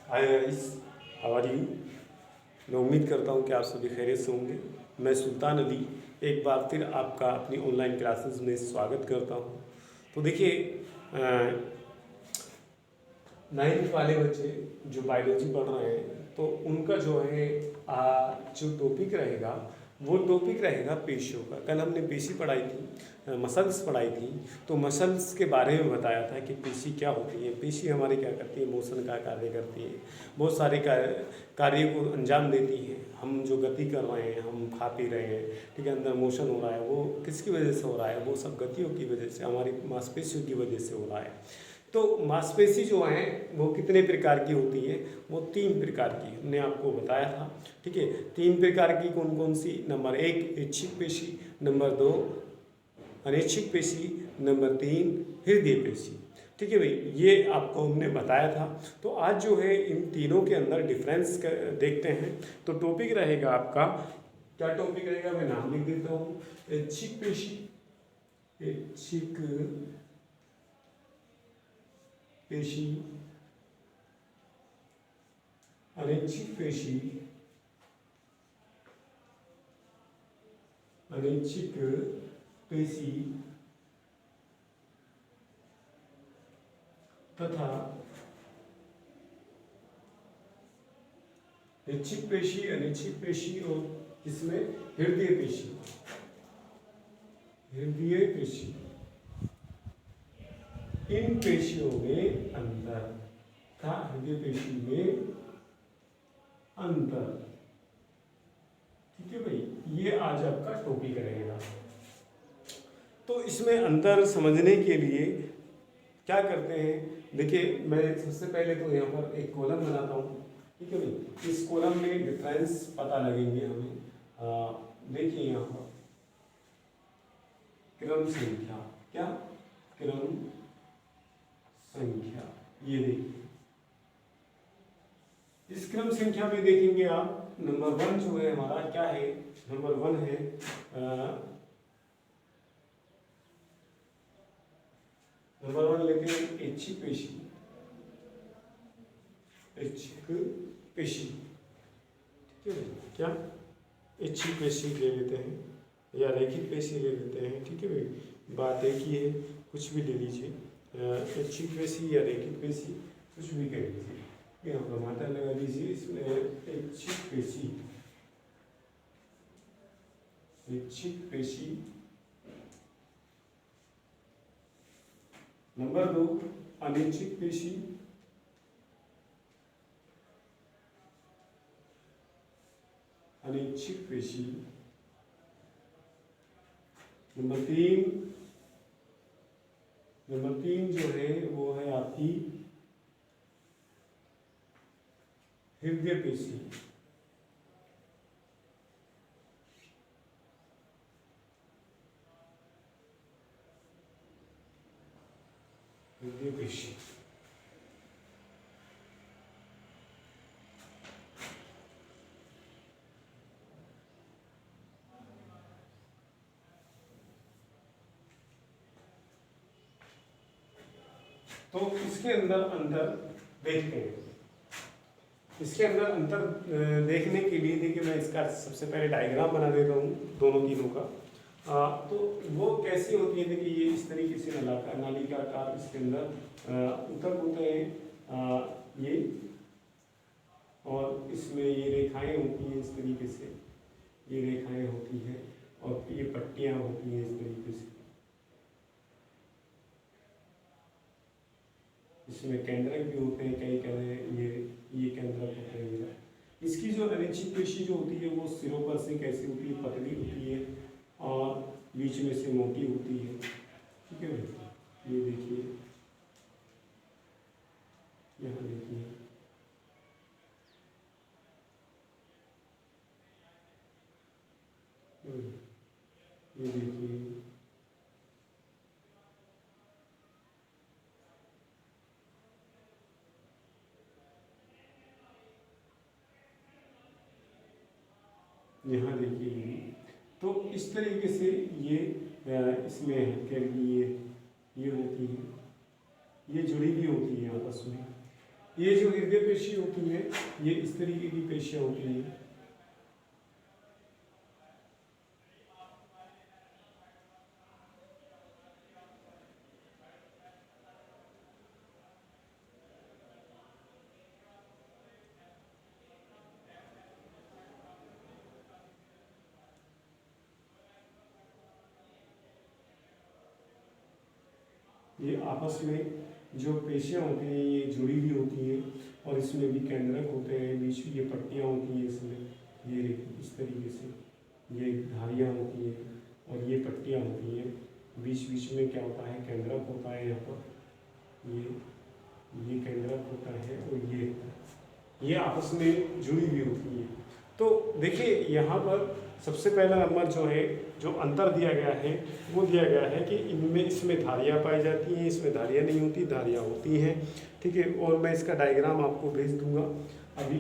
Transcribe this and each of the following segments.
Hi guys, how are you. मैं उम्मीद करता हूँ कि आप सभी खैरियत से होंगे। मैं सुल्तान अली एक बार फिर आपका अपनी ऑनलाइन क्लासेस में स्वागत करता हूँ। तो देखिए, नाइन्थ वाले बच्चे जो बायोलॉजी पढ़ रहे हैं तो उनका जो है जो टॉपिक रहेगा वो टॉपिक रहेगा पेशियों का। कल हमने पेशी पढ़ाई थी, मसल्स पढ़ाई थी। तो मसल्स के बारे में बताया था कि पेशी क्या होती है, पेशी हमारी क्या करती है, मोशन का कार्य करती है, बहुत सारे कार्य को अंजाम देती है। हम जो गति कर रहे हैं, हम खा पी रहे हैं, ठीक है, अंदर मोशन हो रहा है, वो किसकी वजह से हो रहा है, वो सब गतियों की वजह से, हमारी मांसपेशियों की वजह से हो रहा है। तो मांसपेशी जो हैं वो कितने प्रकार की होती है, वो 3 प्रकार की हमने आपको बताया था। ठीक है, 3 प्रकार की कौन कौन सी? नंबर 1 ऐच्छिक पेशी, नंबर 2 अनैच्छिक पेशी, नंबर 3 हृदय पेशी। ठीक है भाई, ये आपको हमने बताया था। तो आज जो है इन तीनों के अंदर डिफरेंस देखते हैं। तो टॉपिक रहेगा आपका, क्या टॉपिक रहेगा, मैं नाम लिख देता हूँ। ऐच्छिक पेशी, ऐच्छिक पेशी, अनैच्छिक पेशी, अनैच्छिक पेशी तथा ऐच्छिक पेशी, अनैच्छिक पेशी और इसमें हृदय पेशी, हृदय पेशी। इन पेशियों में अंतर था, हृदय पेशी में अंतर। ठीक है भाई, ये आज आपका टॉपिक रहेगा। तो इसमें अंतर समझने के लिए क्या करते हैं, देखिए मैं सबसे पहले तो यहाँ पर एक कॉलम बनाता हूँ। ठीक है भाई, इस कॉलम में डिफरेंस पता लगेंगे हमें। देखिए यहाँ पर क्रम संख्या, क्या क्रम संख्या, ये देखिए इस क्रम संख्या में देखेंगे आप, नंबर 1 जो है हमारा क्या है, नंबर 1 है नंबर 1 लेते हैं ऐच्छिक पेशी, ऐच्छिक पेशी। ठीक है, क्या ऐच्छिक पेशी ले लेते हैं या रैखिक पेशी ले लेते हैं। ठीक है भाई, बात एक ही है, कुछ भी ले लीजिए, ऐच्छिक पेशी या रैखिक पेशी, कुछ भी कह लीजिए। यहाँ पर मात्रा लगा दीजिए, इसमें ऐच्छिक पेशी, ऐच्छिक पेशी। नंबर 2 अनैच्छिक पेशी, अनैच्छिक पेशी। नंबर 3 जो है वो है आपकी हृदय पेशी, हृदय पेशी। तो इसके अंदर अंतर देखते हैं। इसके अंदर अंतर देखने के लिए देखिए, मैं इसका सबसे पहले डायग्राम बना देता हूँ दोनों तीनों का। तो वो कैसी होती है, देखिए ये इस तरीके से नाली का आकार इसके अंदर ऊतक होते हैं, ये, और इसमें ये रेखाएं होती हैं इस तरीके से, ये रेखाएं होती हैं और ये पट्टियां होती हैं इस तरीके से। इसमें केंद्रक भी होते हैं, कई कई ये केंद्रक होते हैं मेरा। इसकी जो अनैच्छिक पेशी जो होती है वो सिरों पर से कैसी होती है, पतली होती है और बीच में से मोटी होती है। ठीक है भाई, ये देखिए, यहाँ देखिए, ये देखिए, यहाँ देखिए। तो इस तरीके से ये इसमें क्या, ये होती है, ये जुड़ी भी होती है आपस में। ये जो हृदय पेशी होती है ये इस तरीके की पेशियां होती हैं। ये आपस में जो पेशियां होती हैं ये जुड़ी हुई होती हैं और इसमें भी केंद्रक होते हैं, बीच में ये पट्टियां होती हैं, इसमें ये इस तरीके से ये धारियां होती हैं और ये पट्टियां होती हैं। बीच बीच में क्या होता है, केंद्रक होता है। यहाँ पर ये केंद्रक होता है और ये आपस में जुड़ी हुई होती हैं। तो देखिए यहाँ पर सबसे पहला नंबर जो है, जो अंतर दिया गया है वो दिया गया है कि इनमें इसमें धारियाँ पाई जाती हैं, इसमें धारियाँ नहीं होती, धारियाँ होती हैं। ठीक है, और मैं इसका डायग्राम आपको भेज दूंगा अभी।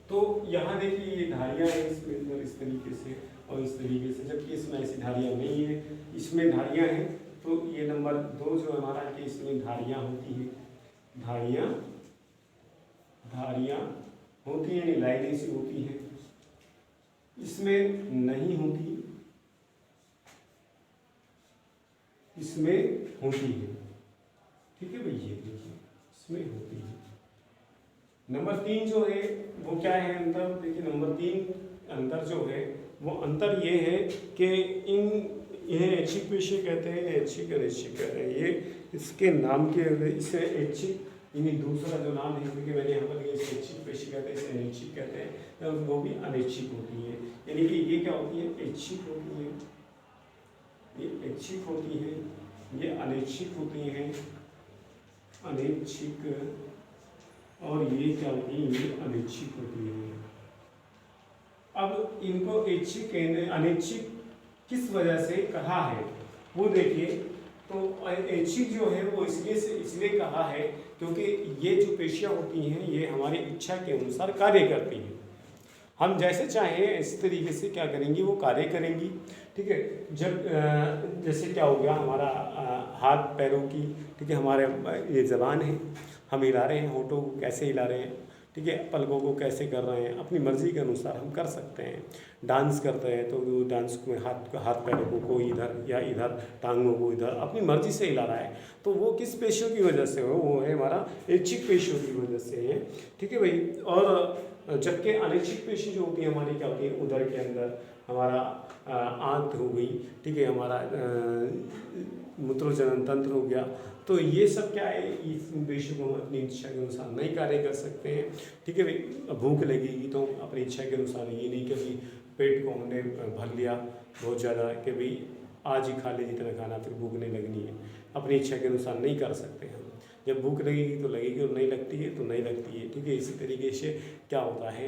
तो यहाँ देखिए ये धारियाँ हैं इसमें अंदर इस तरीके से और इस तरीके से, जबकि इसमें ऐसी धारियाँ नहीं है, इसमें धारियाँ हैं। तो ये नंबर 2 जो हमारा कि इसमें धारियाँ होती हैं, धारियाँ होती हैं, लाइनें सी होती हैं, इसमें नहीं होती, इसमें होती है। ठीक है भाई, ये देखिए इसमें होती है। नंबर 3 जो है वो क्या है अंतर, देखिए नंबर 3 अंतर जो है वो अंतर ये है कि इन्हें ऐच्छिक पेशी कहते हैं, ऐच्छिक अनैच्छिक कहते हैं। ये इसके नाम के इसे ऐच्छिक, इन्हीं दूसरा जो नाम है क्योंकि मैंने यहाँ पर इसे ऐच्छिक पेशी कहते हैं, इसे अनैच्छिक कहते हैं, वो भी अनैच्छिक होती है। यानी कि ये क्या होती है, ऐच्छिक होती है, ये ऐच्छिक होती है, ये अनैच्छिक होती हैं, अनैच्छिक, और ये क्या होती है, ये अनैच्छिक होती है। अब इनको ऐच्छिक अनैच्छिक किस वजह से कहा है वो देखिए। तो ऐच्छिक जो है वो इसलिए कहा है क्योंकि ये जो पेशियां होती हैं ये हमारी इच्छा के अनुसार कार्य करती हैं। हम जैसे चाहें इस तरीके से क्या करेंगी, वो कार्य करेंगी। ठीक है, जब जैसे क्या हो गया हमारा हाथ पैरों की, ठीक है, हमारे ये ज़बान है, हम हिला रहे हैं, होठों को कैसे हिला रहे हैं, ठीक है, पलकों को कैसे कर रहे हैं, अपनी मर्ज़ी के अनुसार हम कर सकते हैं। डांस करते हैं तो डांस में हाथ पैरों को इधर या इधर, टांगों को इधर, अपनी मर्ज़ी से हिला रहा है। तो वो किस पेशियों की वजह से हो, वो है हमारा ऐच्छिक पेशियों की वजह से है। ठीक है भाई। और जबकि अनैच्छिक पेशी जो होती है हमारी क्या होती है, उदर के अंदर हमारा आंत हो गई, ठीक है, हमारा मूत्रोजनन तंत्र हो गया। तो ये सब क्या है, इस पेशियों को हम अपनी इच्छा के अनुसार नहीं कार्य कर सकते हैं। ठीक है भाई। भूख लगेगी तो अपनी इच्छा के अनुसार, ये नहीं कि भाई पेट को हमने भर लिया बहुत ज़्यादा कि भाई आज ही खा ले जितना खाना, फिर भूख नहीं लगनी है, अपनी इच्छा के अनुसार नहीं कर सकते हम। जब भूख लगेगी तो लगेगी और नहीं लगती है तो नहीं लगती है। ठीक है, इसी तरीके से क्या होता है,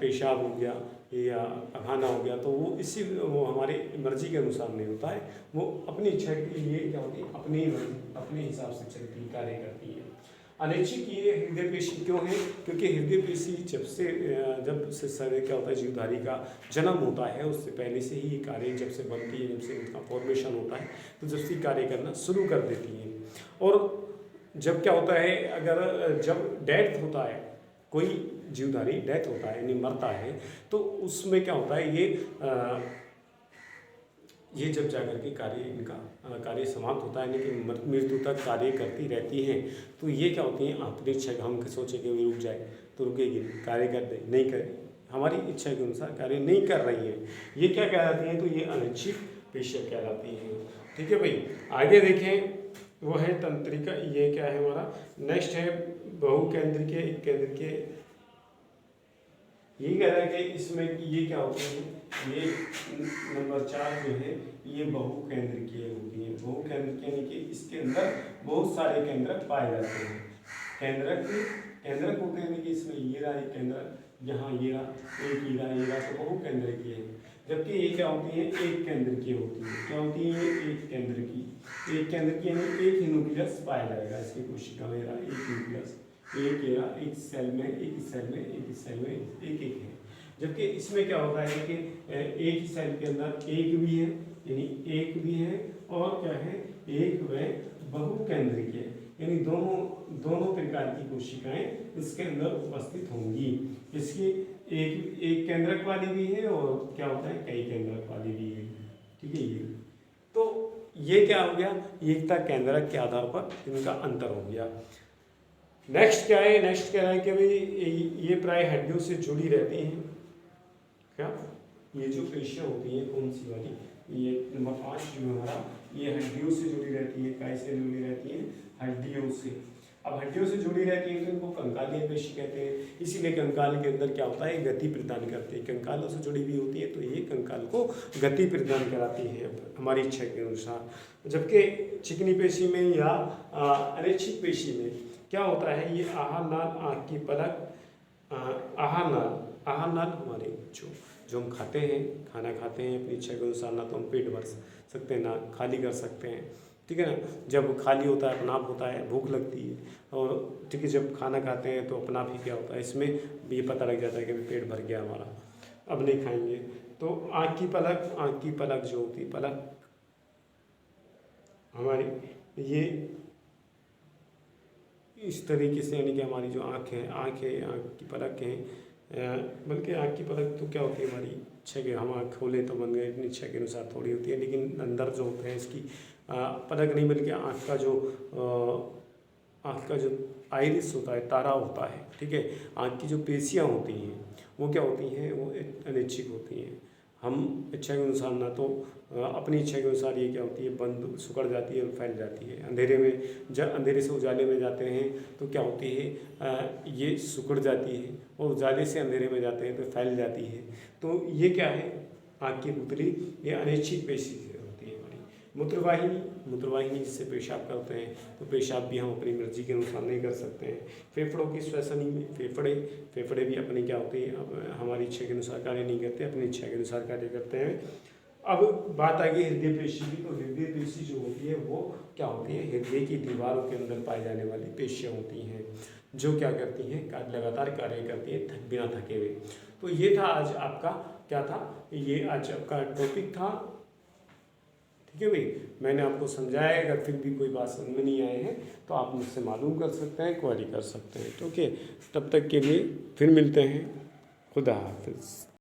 पेशाब हो गया या खाना हो गया तो वो हमारी मर्जी के अनुसार नहीं होता है, वो अपनी इच्छा के लिए क्या होती है, अपने हिसाब से चलती कार्य करती है। अनैच्छिक ये हृदय पेशी क्यों है, क्योंकि हृदय पेशी जब से शरीर क्या होता है, जीवधारी का जन्म होता है उससे पहले से ही ये कार्य जब से बनती है, जब से उनका फॉर्मेशन होता है तो जब से कार्य करना शुरू कर देती है। और जब क्या होता है, अगर जब डेथ होता है, कोई जीवधारी डेथ होता है यानी मरता है, तो उसमें क्या होता है, ये जब जाकर के इनका कार्य समाप्त होता है, यानी कि मृत्यु तक कार्य करती रहती हैं। तो ये क्या होती हैं, अपनी इच्छा, हम सोचे कि वो रुक जाए तो रुकेगी, कार्य कर दे, नहीं करे, हमारी इच्छा के अनुसार कार्य नहीं कर रही हैं, ये क्या कहलाती हैं, तो ये अनैच्छिक पेशियां कहलाती हैं। ठीक है भाई। आगे देखें, वो है तंत्रिका, ये क्या है हमारा, नेक्स्ट है बहुकेंद्रिक, एक केंद्र के, ये कह रहा है कि इसमें ये क्या होते हैं, ये नंबर 4 जो है ये बहुकेंद्रिकीय होती है। बहुकेंद्रिक यानी कि इसके अंदर बहुत सारे केंद्रक पाए जाते हैं। केंद्रक होते हैं कि इसमें ये रहा एक केंद्रक, यहाँ ये रहा एक, ये रहा तो बहुकेंद्रिकीय है। जबकि ये क्या होती है, एक केंद्र की होती है। क्या होती है, एक केंद्र की, एक केंद्र की यानी एक ही न्यूक्लियस पाया जाएगा इसकी कोशिका में, एक न्यूक्लियस, एक सेल में, एक सेल में, एक सेल में एक है। जबकि इसमें क्या होता है कि एक ही सेल के अंदर एक भी है, यानी एक भी है, और क्या है, एक व बहुकेंद्रिक है, यानी दोनों प्रकार की कोशिकाएं इसके अंदर उपस्थित होंगी। इसकी एक केंद्रक वाली भी है और क्या होता है कई केंद्रक वाली भी है। ठीक है, ये तो ये क्या हो गया, एकता केंद्रक के आधार पर इनका अंतर हो गया। नेक्स्ट क्या है, नेक्स्ट कह रहा है कि भाई ये प्राय हड्डियों से जुड़ी रहती हैं। क्या ये जो पेशियाँ होती हैं कौन सी वाली, ये नंबर 5 जो हमारा, ये हड्डियों से जुड़ी रहती है। कैसे जुड़ी रहती है, हड्डियों से। अब हड्डियों से जुड़ी रहती है तो इनको कंकालीय पेशी कहते हैं। इसीलिए कंकाल के अंदर क्या होता है, गति प्रदान करती है। कंकालों से जुड़ी हुई होती है तो ये कंकाल को गति प्रदान कराती है हमारी इच्छा के अनुसार। जबकि चिकनी पेशी में या अनैच्छिक पेशी में क्या होता है, ये आहार नाल, आँख की पलक, आहार नाल हमारे जो हम खाते हैं, खाना खाते हैं अपनी इच्छा के अनुसार, ना तो हम पेट भर सकते हैं ना खाली कर सकते हैं। ठीक है ना, जब खाली होता है अपनाप होता है, भूख लगती है, और ठीक है जब खाना खाते हैं तो अपनाप ही क्या होता है, इसमें भी ये पता लग जाता है कि पेट भर गया हमारा, अब नहीं खाएंगे। तो आँख की पलक जो होती है, पलक हमारी ये इस तरीके से, यानी कि हमारी जो आँख है, आँख की पलक है, बल्कि आँख की पलक तो क्या होती है हमारी इच्छा के, हम आँख खोले तो बन गए, अपनी इच्छा के अनुसार थोड़ी होती है। लेकिन अंदर जो होते हैं इसकी पलक नहीं, बल्कि आँख का जो आइरिस होता है, तारा होता है। ठीक है, आँख की जो पेशियाँ होती हैं वो क्या होती हैं, वो अनैच्छिक होती हैं। हम इच्छा के अनुसार, ना तो अपनी इच्छा के अनुसार ये क्या होती है, बंद सिकुड़ जाती है और फैल जाती है। अंधेरे में जब अंधेरे से उजाले में जाते हैं तो क्या होती है, ये सिकुड़ जाती है, और उजाले से अंधेरे में जाते हैं तो फैल जाती है। तो ये क्या है, आँख की पुतली, ये अनैच्छिक पेशी से होती है हमारी। मूत्रवाहिनी जिससे पेशाब करते हैं, तो पेशाब भी हम अपनी मर्जी के अनुसार नहीं कर सकते हैं। फेफड़ों की श्वसनी में फेफड़े भी अपनी क्या होती है, हमारी इच्छा के अनुसार कार्य नहीं करते, अपनी इच्छा के अनुसार कार्य करते हैं। अब बात आ गई हृदय पेशी की, तो हृदय पेशी जो होती है वो क्या होती है, हृदय की दीवारों के अंदर पाई जाने वाली पेशियाँ होती हैं, जो क्या करती हैं, लगातार कार्य करती है बिना थके हुए। तो ये था आज आपका क्या था, ये आज आपका टॉपिक था। ठीक है भाई, मैंने आपको समझाया। अगर फिर भी कोई बात समझ में नहीं आए हैं तो आप मुझसे मालूम कर सकते हैं, क्वेरी कर सकते हैं। ठीक है, तब तक के लिए फिर मिलते हैं। खुदा हाफिज़।